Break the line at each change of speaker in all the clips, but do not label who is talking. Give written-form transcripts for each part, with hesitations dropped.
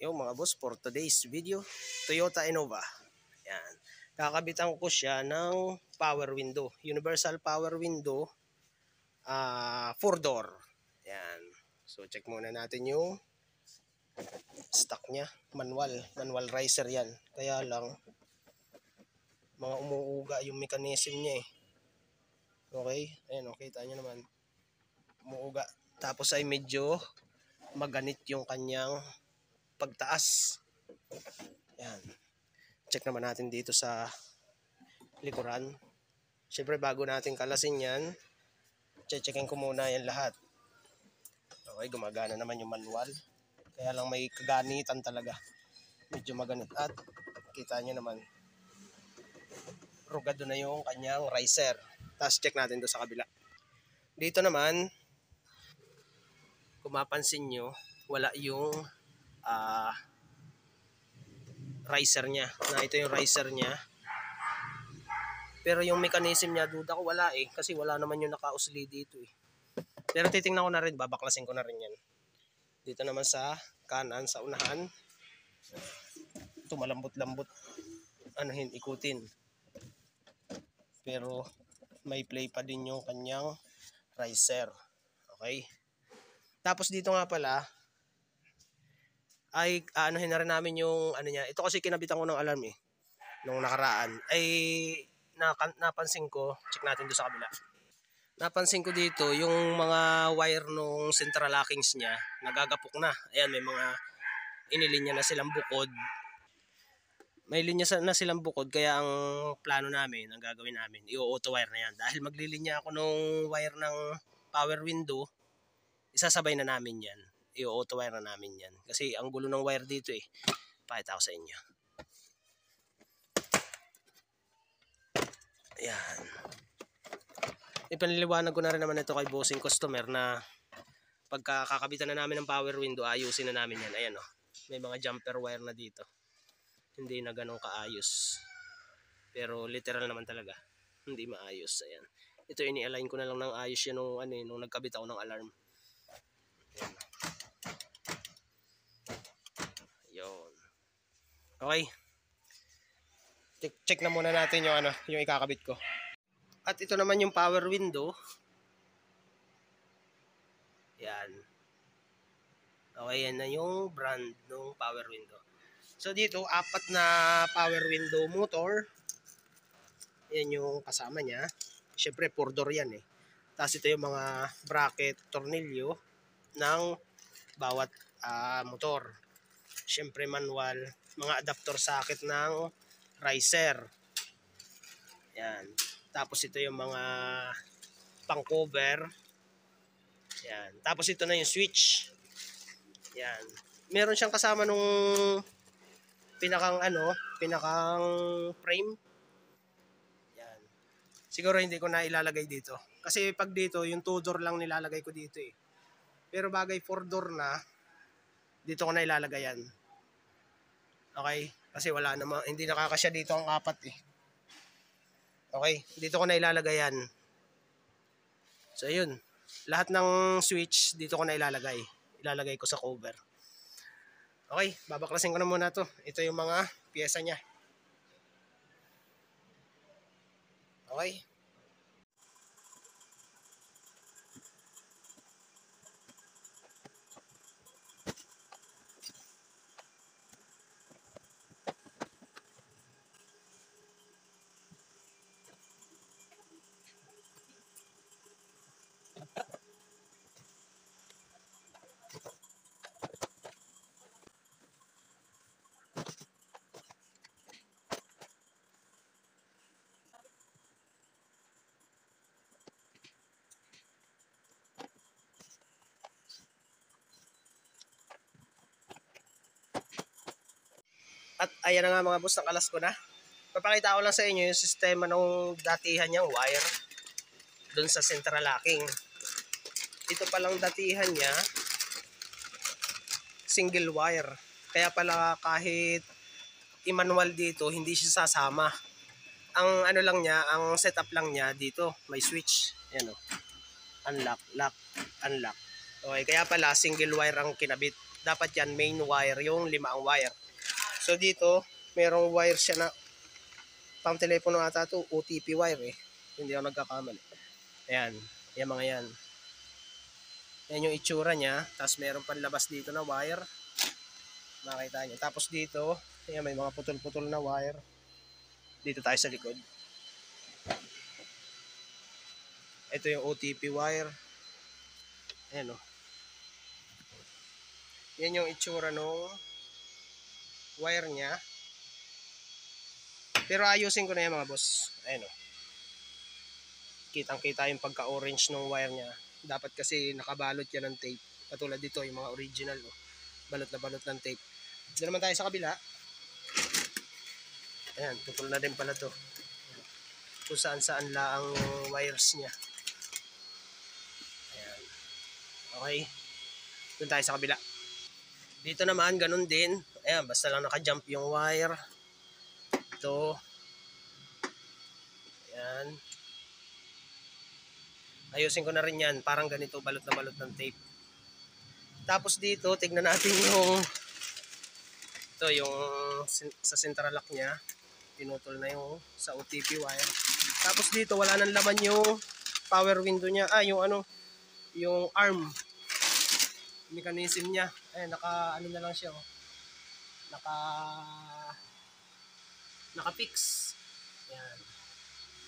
Yung mga boss, for today's video, Toyota Innova. Yan. Kakabitan ko siya ng power window. Universal power window, 4-door. Yan. So check muna natin yung stock niya. Manual riser yan. Kaya lang, mga umuuga yung mechanism niya eh. Okay? Ayan, okay. Kita nyo naman. Umuuga. Tapos ay medyo maganit yung kanyang pagtaas. Yan. Check naman natin dito sa likuran. Siyempre bago natin kalasin yan, checkin ko muna yan lahat. Okay, gumagana naman yung manual. Kaya lang may kaganitan talaga. Medyo maganit. At kita nyo naman, rugado na yung kanyang riser. Tapos check natin doon sa kabila. Dito naman, kung mapansin nyo, wala yung riser niya. Na ito yung riser niya. Pero yung mechanism niya, duda ko wala eh. Kasi wala naman yung nakausli dito eh. Pero titingnan ko na rin, babaklasin ko na rin yan. Dito naman sa kanan, sa unahan. Ito malambot-lambot. Ikutin. Pero may play pa din yung kanyang riser. Okay. Tapos dito nga pala, ay anuhin na rin namin yung niya. Ito kasi kinabitan ko ng alarm eh. Nung nakaraan. Ay napansin ko, check natin doon sa kabila. Napansin ko dito, yung mga wire nung central lockings niya, nagagapok na. Ayan, may mga inilinya na silang bukod. May linya na silang bukod, kaya ang plano namin, ang gagawin namin, i-auto wire na yan. Dahil maglilinya ako nung wire ng power window, isasabay na namin yan. I-auto wire na namin yan. Kasi ang gulo ng wire dito eh. Pakita ko sa inyo. Ayan. Ipaniliwanag ko na rin naman ito kay bossing customer na pagka kakabitan na namin ng power window, ayusin na namin yan. Ayan oh. May mga jumper wire na dito. Hindi na ganun kaayos. Pero literal naman talaga. Hindi maayos. Ayan. Ito ini-align ko na lang ng ayos yan nung nagkabit ako ng alarm. Ayan. Yun. Okay. Check na muna natin yung ikakabit ko. At ito naman yung power window. Yan. Okay, yan na yung brand ng power window. So dito, 4 na power window motor. Yan yung kasama niya. Siyempre, 4-door yan eh. Tapos ito yung mga bracket, tornilyo ng bawat motor. Siyempre, manual. Mga adapter socket ng riser. Yan. Tapos ito yung mga pang cover. Yan. Tapos ito na yung switch. Yan. Meron siyang kasama nung pinakang frame. Yan. Siguro hindi ko na ilalagay dito. Kasi pag dito, yung 2-door lang nilalagay ko dito eh. Pero bagay 4-door na, dito ko na ilalagay yan. Okay? Kasi wala namang, hindi nakakasya dito ang 4 eh. Okay? Dito ko na ilalagay yan. So, yun. Lahat ng switch, dito ko na ilalagay. Ilalagay ko sa cover. Okay, babaklasin ko na muna to. Ito yung mga piyesa niya. Okay. At ayan na nga mga boss, nakalas ko na. Papakita ko lang sa inyo yung sistema ng datihan niyang wire doon sa central locking. Ito palang datihan niya, single wire. Kaya pala kahit i-manual dito, hindi siya sasama. Ang lang niya, ang setup lang niya dito, may switch. Ayan o. Unlock, lock, unlock. Okay, kaya pala single wire ang kinabit. dapat yan main wire, yung 5 ang wire. So dito, merong wire siya na pang telepono ata to, OTP wire eh. Hindi ako nagkakamali. Ayan, yung mga yan. Yan yung itsura niya. Tapos meron panlabas dito na wire. Makita nyo. Tapos dito, ayan, may mga putol-putol na wire. Dito tayo sa likod. Ito yung OTP wire. Ayan o. Yan yung itsura nung wire niya. Pero ayusin ko na yan mga boss. Ayan o. Kitang-kita yung pagka-orange ng wire niya. Dapat kasi nakabalot yan ng tape. Katulad dito, yung mga original. Oh. Balot na balot ng tape. Dito naman tayo sa kabila. Ayan, putol na din pala to. Kung saan-saan lang ang wires niya. Ayan. Okay. Doon tayo sa kabila. Dito naman, ganun din. Ayan, basta lang naka-jump yung wire. Ito. Ayan. Ayusin ko na rin yan. Parang ganito, balot na balot ng tape. Tapos dito, tignan natin yung ito, yung sa central lock niya. Pinutol na yung sa OTP wire. Tapos dito, wala nang laman yung power window niya. Yung ano, yung arm. Mechanism niya. Ayan, ano na lang siya. Oh. Naka-fix. Ayan.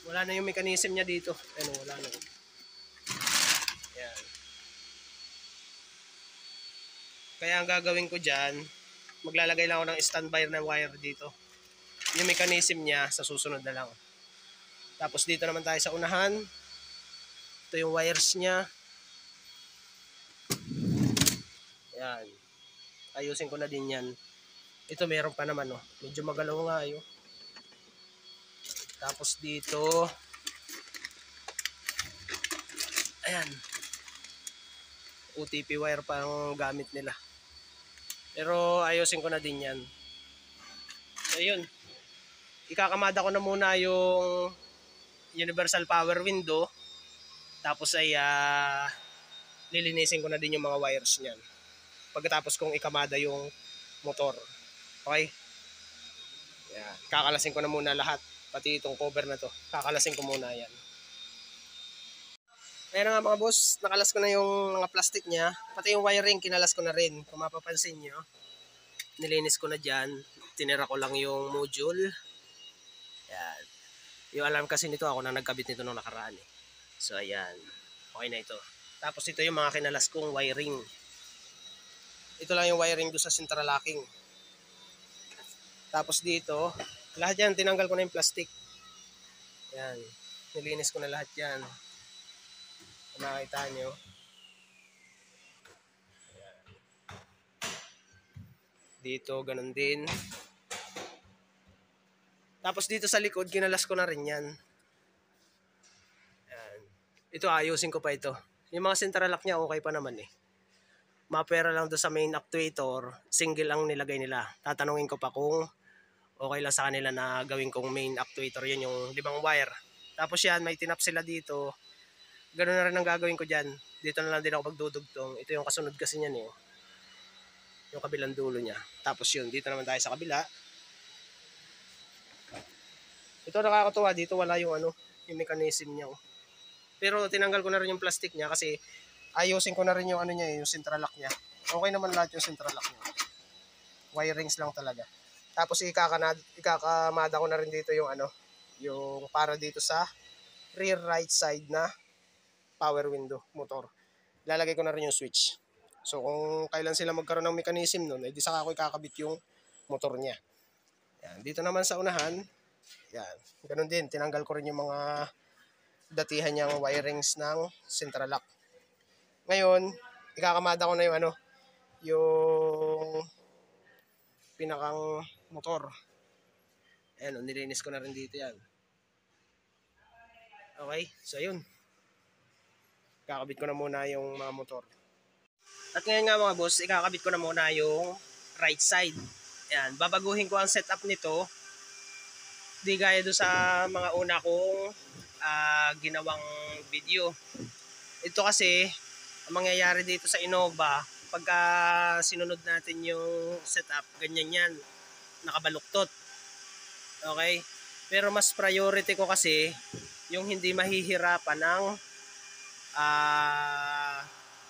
Wala na yung mechanism niya dito. Ayan, wala na. Ayan. Kaya ang gagawin ko dyan, maglalagay lang ako ng standby na wire dito. Yung mechanism niya, sa susunod na lang. Tapos dito naman tayo sa unahan. Ito yung wires niya. Ayan. Ayusin ko na din yan. Ito meron pa naman, oh. Medyo magalaw nga yun. Tapos dito, ayan. OTP wire pa ang gamit nila. Pero ayusin ko na din yan. So yun. Ikakamada ko na muna yung universal power window. Tapos ay lilinisin ko na din yung mga wires niyan. Pagkatapos kong ikamada yung motor. Okay? Yan. Kakalasin ko na muna lahat. Pati itong cover na to. Kakalasin ko muna yan. Ayan nga mga boss. Nakalas ko na yung mga plastic niya. Pati yung wiring kinalas ko na rin. Kung mapapansin nyo. Nilinis ko na dyan. Tinira ko lang yung module. Yan. Yung alarm kasi nito ako na nagkabit nito nung nakaraan eh. So ayan. Okay na ito. Tapos ito yung mga kinalas kong wiring. Ito lang yung wiring do sa central locking. Tapos dito, lahat yan, tinanggal ko na yung plastic. Yan. Nilinis ko na lahat yan. Kung makikita nyo. Ayan. Dito, ganun din. Tapos dito sa likod, kinalas ko na rin yan. Ayan. Ito, ayusin ko pa ito. Yung mga central lock niya, okay pa naman eh. Mapera lang doon sa main actuator, single ang nilagay nila. Tatanungin ko pa kung okay lang sa kanila na gawin kong main actuator yun, yung 5 wire. Tapos yan, may tinap sila dito. Ganoon na rin ang gagawin ko dyan. Dito na lang din ako pagdudugtong. Ito yung kasunod kasi niyan eh. Yung kabilang dulo niya. Tapos yun, dito naman tayo sa kabila. Ito nakakatuwa, dito wala yung ano, yung mechanism niya. Oh. Pero tinanggal ko na rin yung plastic niya kasi ayusin ko na rin yung ano niya, yung central lock niya. Okay naman lahat yung central lock niya. Wirings lang talaga. Tapos ikakamada ko na rin dito yung ano, yung para dito sa rear right side na power window motor. Lalagay ko na rin yung switch. So kung kailan sila magkaroon ng mechanism nun, edi saka ako ikakabit yung motor niya. Yan. Dito naman sa unahan, yan. Ganun din, tinanggal ko rin yung mga datihan niyang wirings ng central lock. Ngayon, ikakamada ko na yung ano, yung pinakang motor. Ayan, nilinis ko na rin dito yan. Okay, so yun. Kakabit ko na muna yung mga motor. At ngayon nga mga boss, ikakabit ko na muna yung right side. Ayan, babaguhin ko ang setup nito. Di gaya doon sa mga una kong ginawang video. Ito kasi, ang mangyayari dito sa Innova, pagka sinunod natin yung setup, ganyan yan, nakabaluktot. Okay? Pero mas priority ko kasi yung hindi mahihirapan ng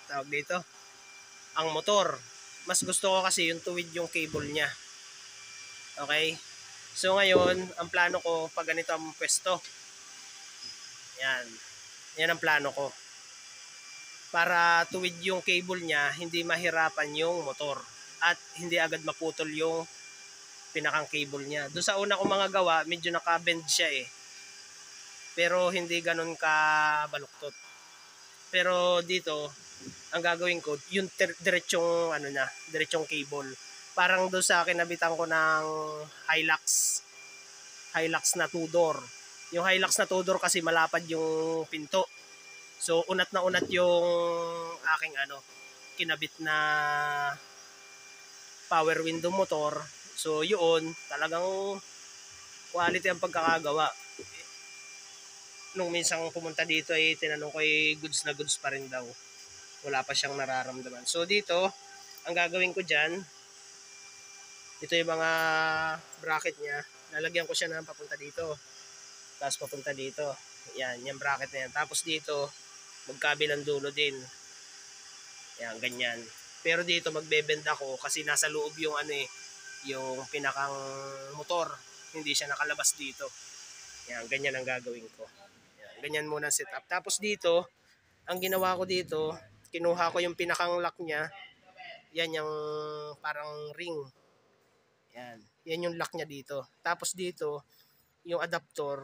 tawag dito, ang motor. Mas gusto ko kasi yung tuwid yung cable niya. Okay? So ngayon, ang plano ko pag ganito ang pwesto. Yan. Yan ang plano ko. Para tuwid yung cable niya, hindi mahirapan yung motor at hindi agad maputol yung pinakang cable niya. Doon sa una kong mga gawa, medyo naka-bend siya eh. Pero hindi ganun ka baluktot. Pero dito, ang gagawin ko, yung diretsong ano na, diretsong cable. Parang doon sa kinabitan ko ng Hilux na two-door. Yung Hilux na two-door kasi malapad yung pinto. So unat na unat yung aking kinabit na power window motor. So yun, talagang quality ang pagkakagawa. Nung minsang pumunta dito ay tinanong ko ay goods na goods pa rin daw. Wala pa siyang nararamdaman. So dito, ang gagawin ko dyan, ito yung mga bracket niya. Lalagyan ko siya ng papunta dito. Tapos papunta dito. Yan, yung bracket na yan. Tapos dito, magkabilang dulo din. Yan, ganyan. Pero dito magbebend ako kasi nasa loob yung yung pinakang motor. Hindi siya nakalabas dito. Yan, ganyan ang gagawin ko. Yan, ganyan muna ang setup. Tapos dito, ang ginawa ko dito, kinuha ko yung pinakang lock niya. Yan yung parang ring. Yan. Yan yung lock niya dito. Tapos dito, yung adapter,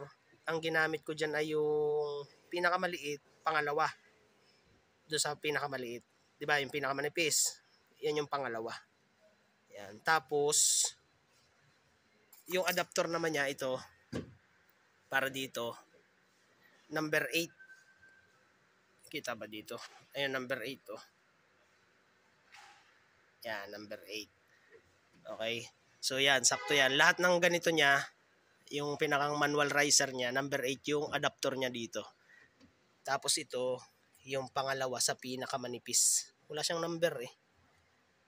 ang ginamit ko dyan ay yung pinakamaliit, pangalawa. Doon sa pinakamaliit. Diba? Yung pinakamanipis. Yan yung pangalawa. Yan. Tapos, yung adapter naman niya, ito, para dito, number 8. Kita ba dito? Ayun, number 8 to. Yan, number 8. Okay? So yan, sakto yan. Lahat ng ganito niya, yung pinakang manual riser niya, number 8 yung adapter niya dito. Tapos ito, yung pangalawa sa pinakamanipis. Wala siyang number eh.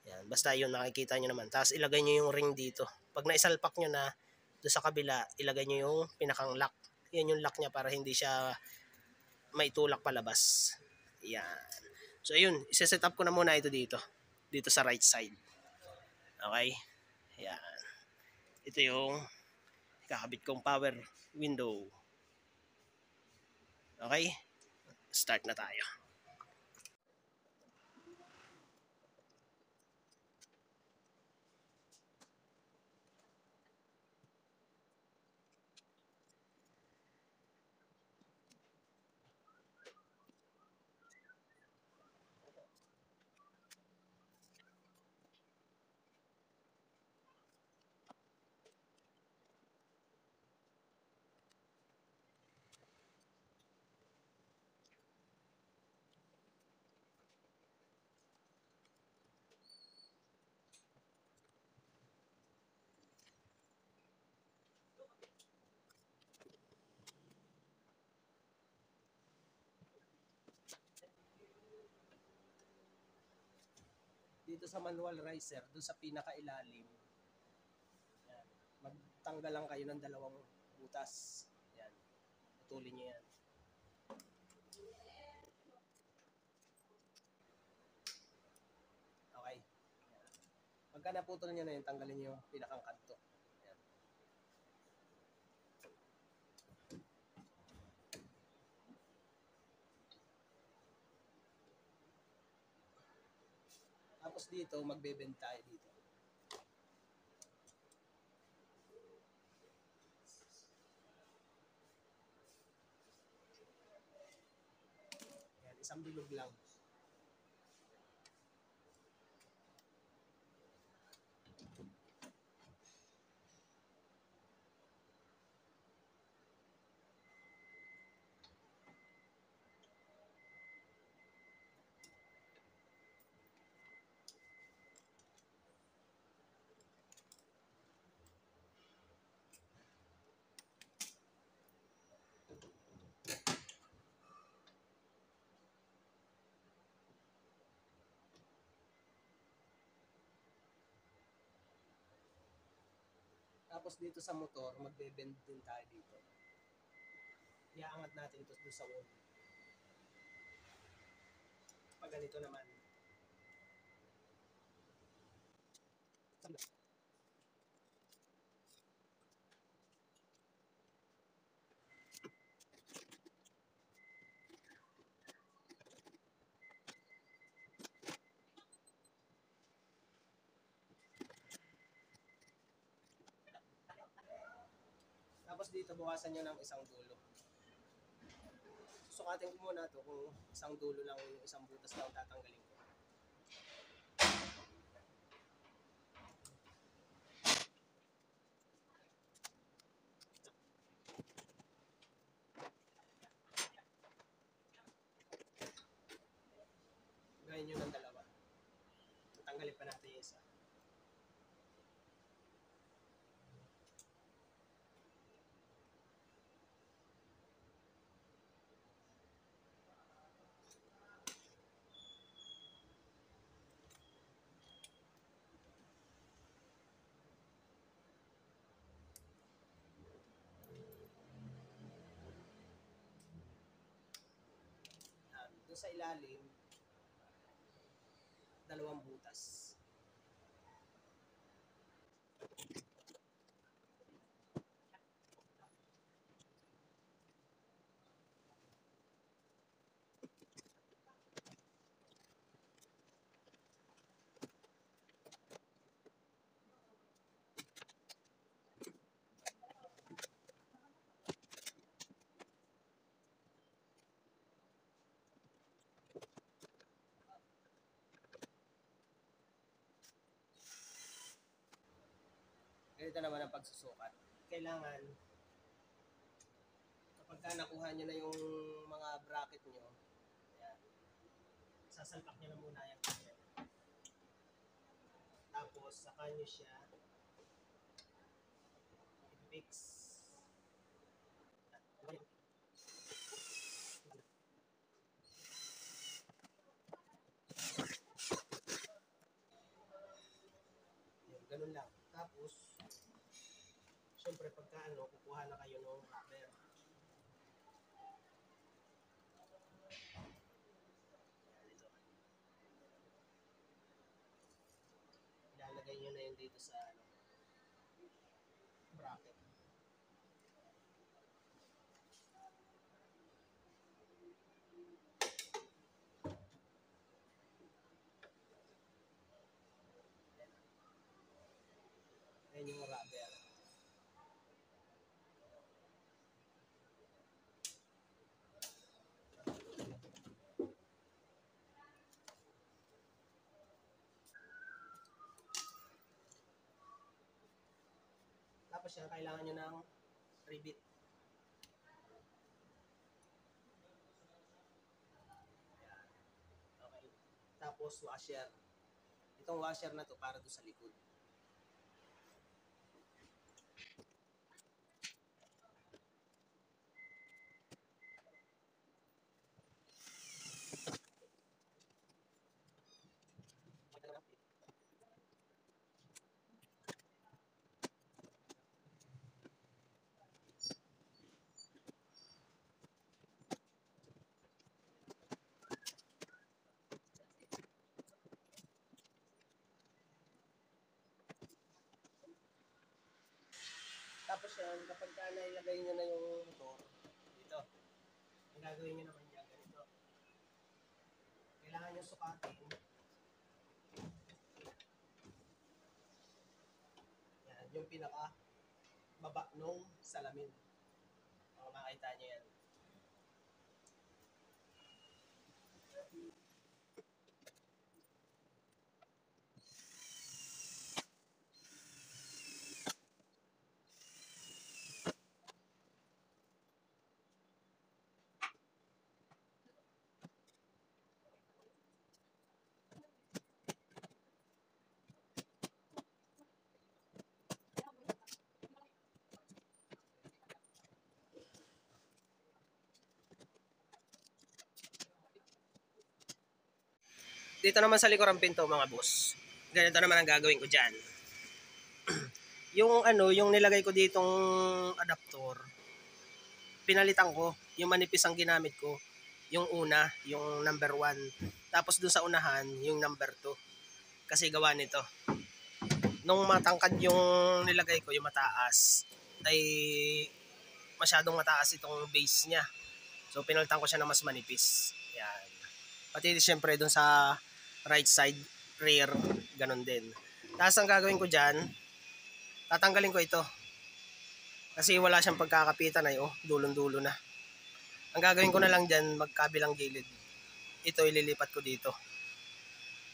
Yan, basta yun, nakikita nyo naman. Tapos ilagay nyo yung ring dito. Pag naisalpak nyo na, doon sa kabila, ilagay nyo yung pinakang lock. Yan yung lock niya para hindi siya maitulak palabas. Yan. So ayun, isa-set up ko na muna ito dito. Dito sa right side. Okay? Yan. Ito yung kakabit kong power window. Okay? Start na tayo. Dito sa manual riser, doon sa pinakailalim, yan, magtanggal lang kayo ng dalawang butas. Yan. Putulin nyo yan. Okay. Yan. Pagka naputol nyo na yun, tanggalin nyo yung pinakang kanto. Yan. Tapos dito, magbe-bend tayo dito. Yan, isang bilog lang. Tapos dito sa motor, magbe-bend din tayo dito. Iaangat natin ito doon sa wall. Pag ganito naman. Tapos dito bukasan nyo ng isang dulo. Susukatin ko muna to kung isang dulo lang yung isang butas lang tatanggalin ko. Gawin nyo ng dalawa. Tanggalin pa natin yung isa. Doon sa ilalim, dalawang butas. Ganito naman ang pagsusukat. Kailangan, kapag nakuha nyo na yung mga bracket nyo, ayan, sasalpak nyo na muna yung bracket. Tapos, saka nyo siya i-fix. Ganun lang. Tapos, syempre pagka kukuha na kayo ng rubber. Ilalagay nyo na yun dito sa bracket. Ayan yung rubber. Tapos yan, kailangan nyo ng rivet. Ayan. Okay. Tapos washer. Itong washer na to para doon sa likod. Tapos yan, kapag nailagay nyo na yung motor, dito, ang gagawin nyo naman yan, ganito. Kailangan nyo sukatin. Yan, yung pinaka baba nung salamin. Makita nyo yan. Dito naman sa likuran pinto mga boss. Ganito naman ang gagawin ko dyan. Yung ano, yung nilagay ko ditong adaptor, pinalitan ko. Yung manipis ang ginamit ko. Yung una, yung number 1. Tapos dun sa unahan, yung number 2. Kasi gawa nito. Nung matangkad yung nilagay ko, yung mataas, ay masyadong mataas itong base niya. So pinalitan ko siya ng mas manipis. Yan. Pati siyempre dun sa right side rear, ganun din. Tapos ang gagawin ko dyan, tatanggalin ko ito. Kasi wala siyang pagkakapitan ay dulon-dulo na. Ang gagawin ko na lang dyan, magkabilang gilid. Ito ililipat ko dito.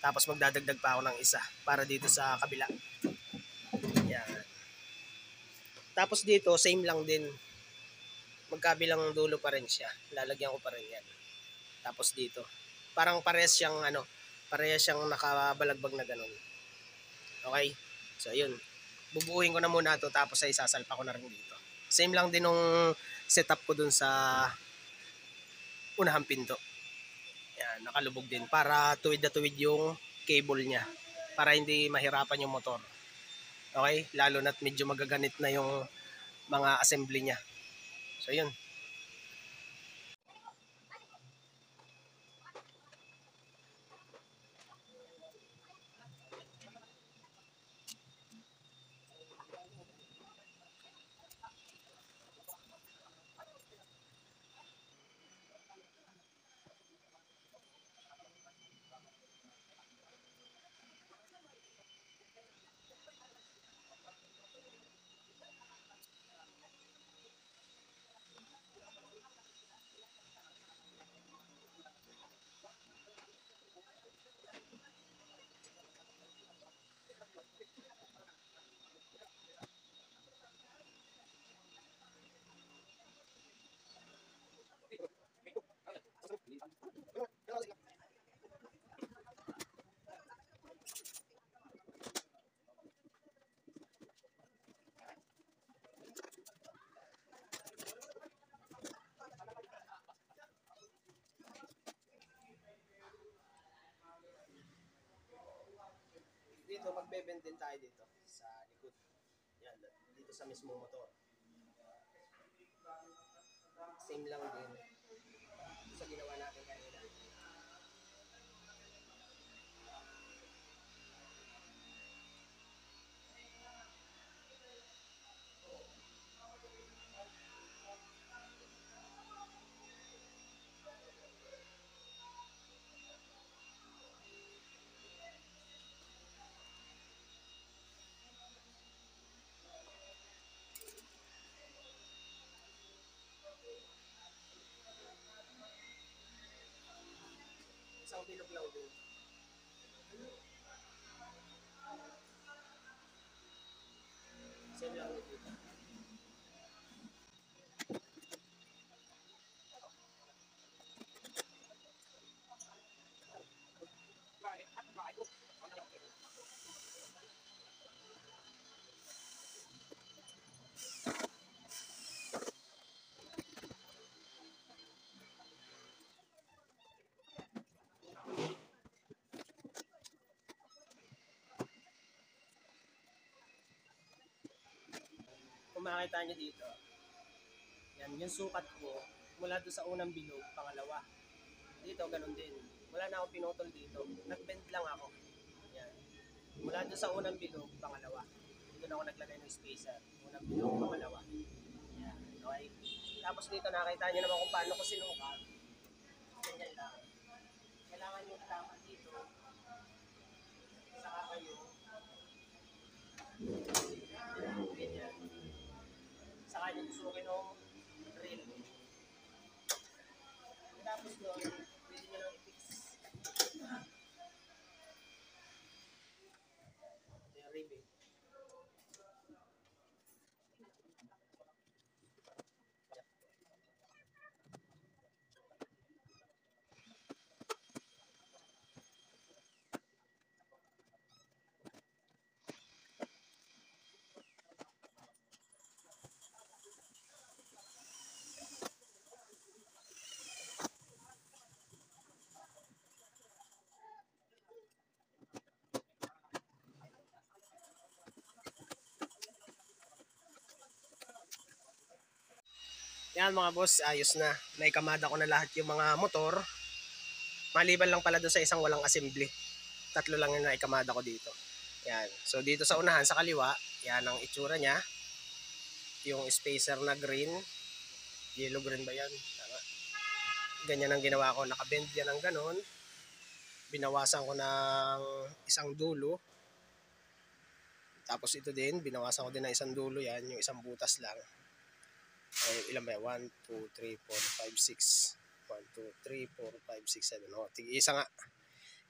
Tapos magdadagdag pa ako ng isa para dito sa kabila. Yan. Tapos dito, same lang din. Magkabilang dulo pa rin siya. Lalagyan ko pa rin yan. Tapos dito. Parang parehas siyang nakabalagbag na ganun. Okay? So, yun. Bubuuin ko na muna ito tapos ay sasalpa ko na rin dito. Same lang din nung setup ko dun sa unahang pinto. Yan, nakalubog din para tuwid na tuwid yung cable niya. Para hindi mahirapan yung motor. Okay? Lalo na't medyo magaganit na yung mga assembly niya. So, yun. Dito, magbe-bend din tayo dito sa likod. Yan, dito sa mismo motor. Same lang din sa ginawa natin kanina. Isang bilog lang din. Same lang din dito. Kung makikita nyo dito, yan, yung sukat ko, mula doon sa unang bilog, pangalawa. Dito, ganun din. Wala na akong pinutol dito. Nag-bend lang ako. Yan. Mula doon sa unang bilog, pangalawa. Dito na ako naglagay ng spacer. Unang bilog, pangalawa. Yan. Okay? Tapos dito, nakita nyo naman kung paano ko sinukat. Ganyan lang. Kailangan yung tama dito. Saka kayo. Ganyan. Saka yung sukin ng drill. Tapos doon, pwede nyo lang i-fix. Yung ribbon. Yan mga boss, ayos na. Naikamada ko na lahat yung mga motor. Maliban lang pala doon sa isang walang assembly. Tatlo lang yung naikamada ko dito. Yan. So dito sa unahan, sa kaliwa, yan ang itsura niya. Yung spacer na green. Yellow green ba yan? Tama. Ganyan ang ginawa ko. Nakabend yan ng ganon. Binawasan ko ng isang dulo. Tapos ito din, binawasan ko din ng isang dulo yan. Yung isang butas lang. Ay, ilan ba yan? 1, 2, 3, 4, 5, 6. 1, 2, 3, 4, 5, 6, 7. O, tig-isa nga.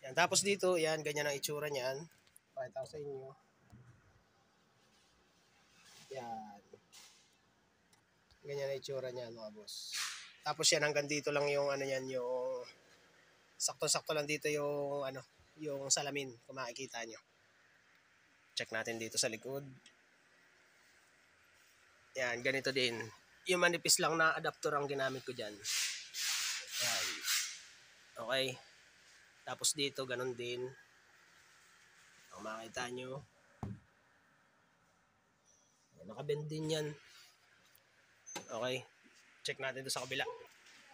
Yan. Tapos dito, yan, ganyan ang itsura niyan. Pakita ko sa inyo. Yan. Ganyan ang itsura niyan mga boss. Tapos yan, hanggang dito lang yung ano yan, yung sakto-sakto lang dito yung ano, yung salamin, kung makikita nyo. Check natin dito sa likod. Yan, ganito din. Yung manipis lang na adapter ang ginamit ko dyan. Yan. Okay. Tapos dito, ganun din. Kung makita nyo. Nakabend din yan. Okay. Check natin doon sa kabila.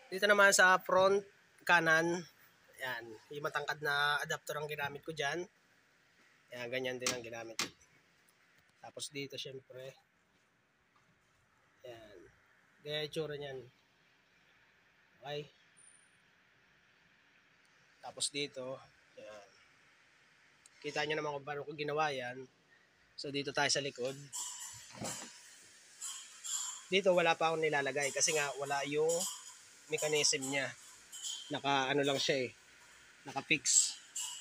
Dito naman sa front kanan. Yan. Yung matangkad na adapter ang ginamit ko dyan. Yan. Ganyan din ang ginamit. Tapos dito syempre. Yan. Ganyan yung tsura niyan. Okay. Tapos dito. Yan. Kita nyo naman kung paano ko ginawa yan. So dito tayo sa likod. Dito wala pa akong nilalagay kasi nga wala yung mechanism niya. Naka ano lang siya eh. Naka-fix.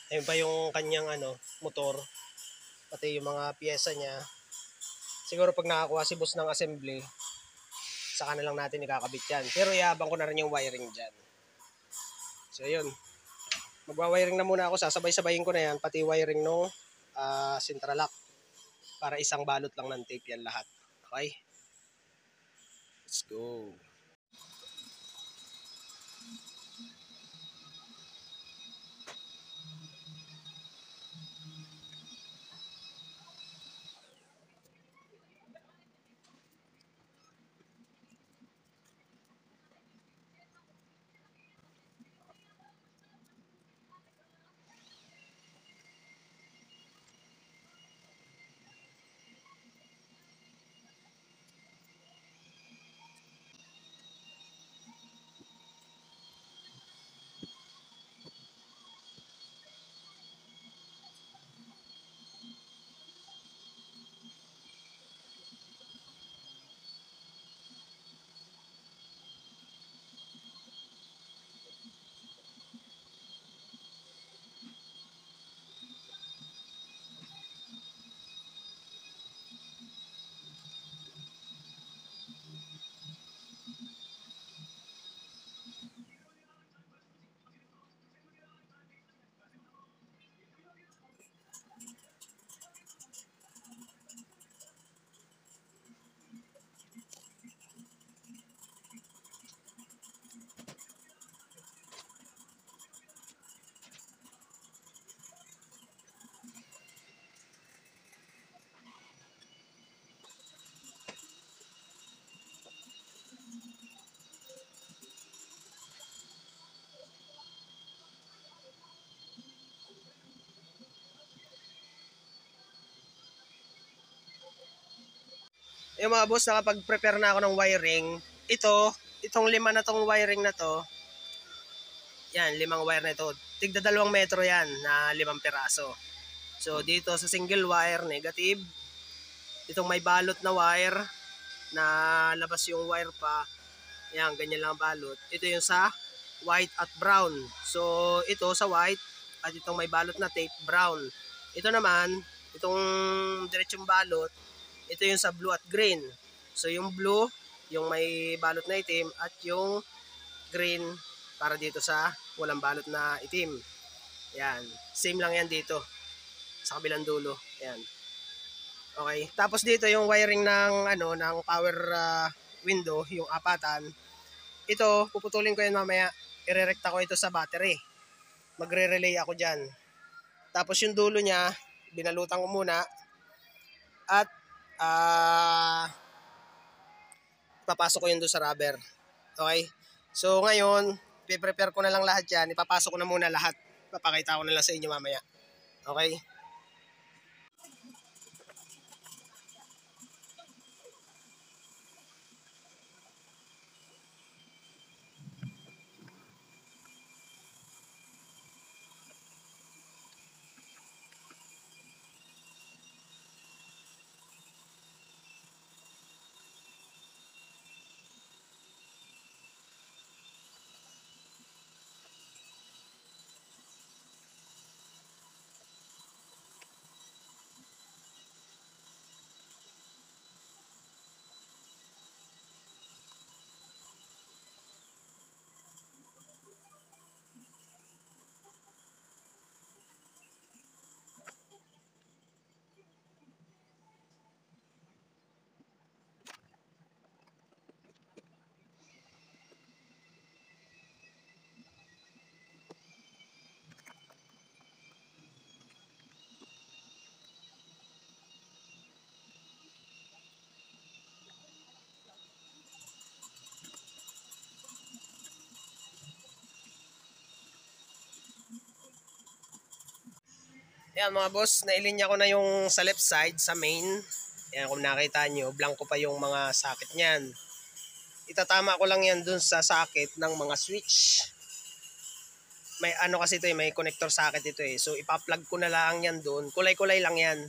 Ayun pa yung kanyang ano, motor. Pati yung mga pyesa niya. Siguro pag nakakuha si boss ng assembly, saka na lang natin ikakabit yan. Pero iabang ko na rin yung wiring dyan. So yun. Magwa-wiring na muna ako. Sasabay-sabayin ko na yan. Pati wiring no central lock. Para isang balot lang ng tape yan lahat. Okay? Let's go. Yung mga boss, nakapag-prepare na ako ng wiring. Itong lima na tong wiring na to, yan, 5 wire na ito. Tigda 2 metro yan na 5 piraso. So dito sa single wire, negative. Itong may balot na wire, na labas yung wire pa. Yan, ganyan lang balot. Ito yung sa white at brown. So ito sa white, at itong may balot na tape, brown. Ito naman, itong diretsong balot, ito yung sa blue at green. So yung blue, yung may balot na itim, at yung green para dito sa walang balot na itim. Yan, same lang yan dito sa kabilang dulo. Yan. Okay. Tapos dito yung wiring ng ano ng power window, yung apatan. Ito, puputulin ko yan mamaya. Irerekta ko ito sa battery. Magre-relay ako diyan. Tapos yung dulo niya, binalutan ko muna. At papasok ko yun doon sa rubber. Okay? So ngayon, prepare ko na lang lahat yan. Ipapasok ko na muna lahat. Papakita ko na lang sa inyo mamaya. Okay? Ayan mga boss, nailinya ko na yung sa left side, sa main. Ayan kung nakita nyo, blanco pa yung mga socket niyan. Itatama ko lang yan dun sa socket ng mga switch. May ano kasi ito may connector socket ito So ipa-plug ko na lang yan dun. Kulay-kulay lang yan.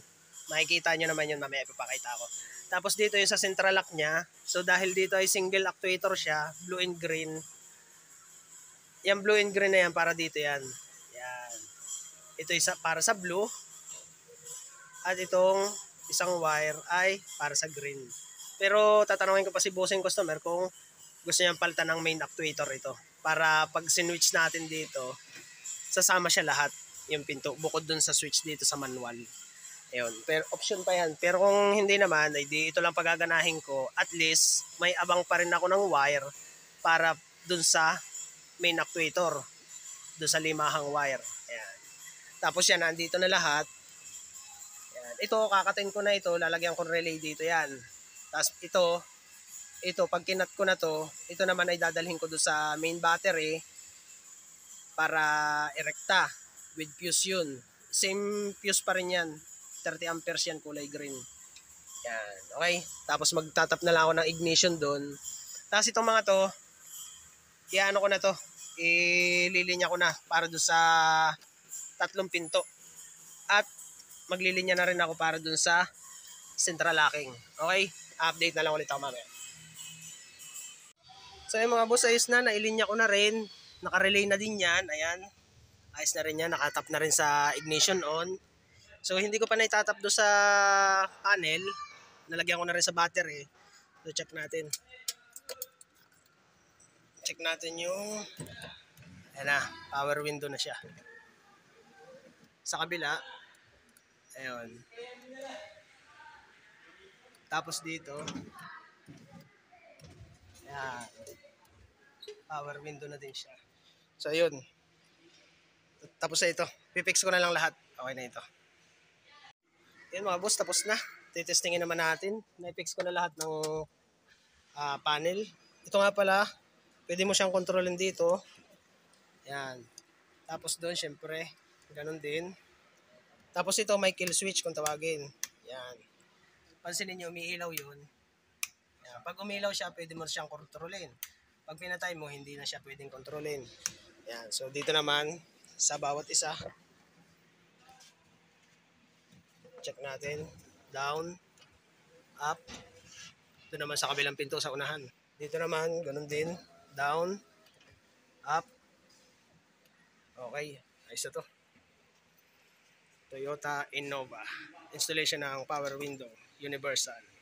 Makikita nyo naman yun, mamaya ipapakita ko. Tapos dito yung sa central lock niya. So dahil dito ay single actuator siya, blue and green. Yan blue and green na yan, para dito yan. Yan. Ito isa para sa blue. At itong isang wire ay para sa green. Pero tatanungin ko pa si bossing customer kung gusto niyang palitan ng main actuator ito. Para pag sinwitch natin dito, sasama siya lahat yung pinto. Bukod dun sa switch dito sa manual. Ayun. Pero option pa yan. Pero kung hindi naman, ay di ito lang pagaganahin ko. At least, may abang pa rin ako ng wire para dun sa main actuator. Dun sa limahang wire. Ayan. Tapos yan, nandito na lahat. Ayan. Ito, kakatin ko na ito. Lalagyan ko relay dito yan. Tapos ito, pag kinat ko na to, ito naman ay dadalhin ko dun sa main battery para erekta. With fuse yun. Same fuse pa rin yan. 30 amperes yan, kulay green. Yan, okay. Tapos magtatap na lang ako ng ignition doon. Tapos itong mga to, iano ko na to, ililinya ko na para doon sa tatlong pinto. At maglilinya na rin ako para doon sa central locking. Okay? Update na lang ulit ako mamaya. So yung mga boss, ayos na, nailinya ko na rin. Naka-relay na din yan, ayan. Ayos na rin yan, nakatap na rin sa ignition on. So hindi ko pa naitatap do sa panel. Nalagyan ko na rin sa battery. So check natin. Check natin yung ayan na, power window na siya. Sa kabila, ayun. Tapos dito, ayan. Power window na din siya. So ayun. Tapos na ito. Pipix ko na lang lahat. Okay na ito. Yan mga boss, tapos na. Titestingin naman natin. Na-fix ko na lahat ng panel. Ito nga pala, pwede mo siyang kontrolin dito. Yan. Tapos doon, syempre, ganun din. Tapos ito, may kill switch kung tawagin. Yan. Pansinin nyo, umiilaw yun. Yan. Pag umilaw siya, pwede mo siyang kontrolin. Pag pinatay mo, hindi na siya pwedeng kontrolin. Yan. So dito naman, sa bawat isa, check natin. Down, up. Ito naman sa kabilang pinto sa unahan. Dito naman, ganun din. Down, up. Okay, ayos na to. Toyota Innova. Installation ng power window, universal.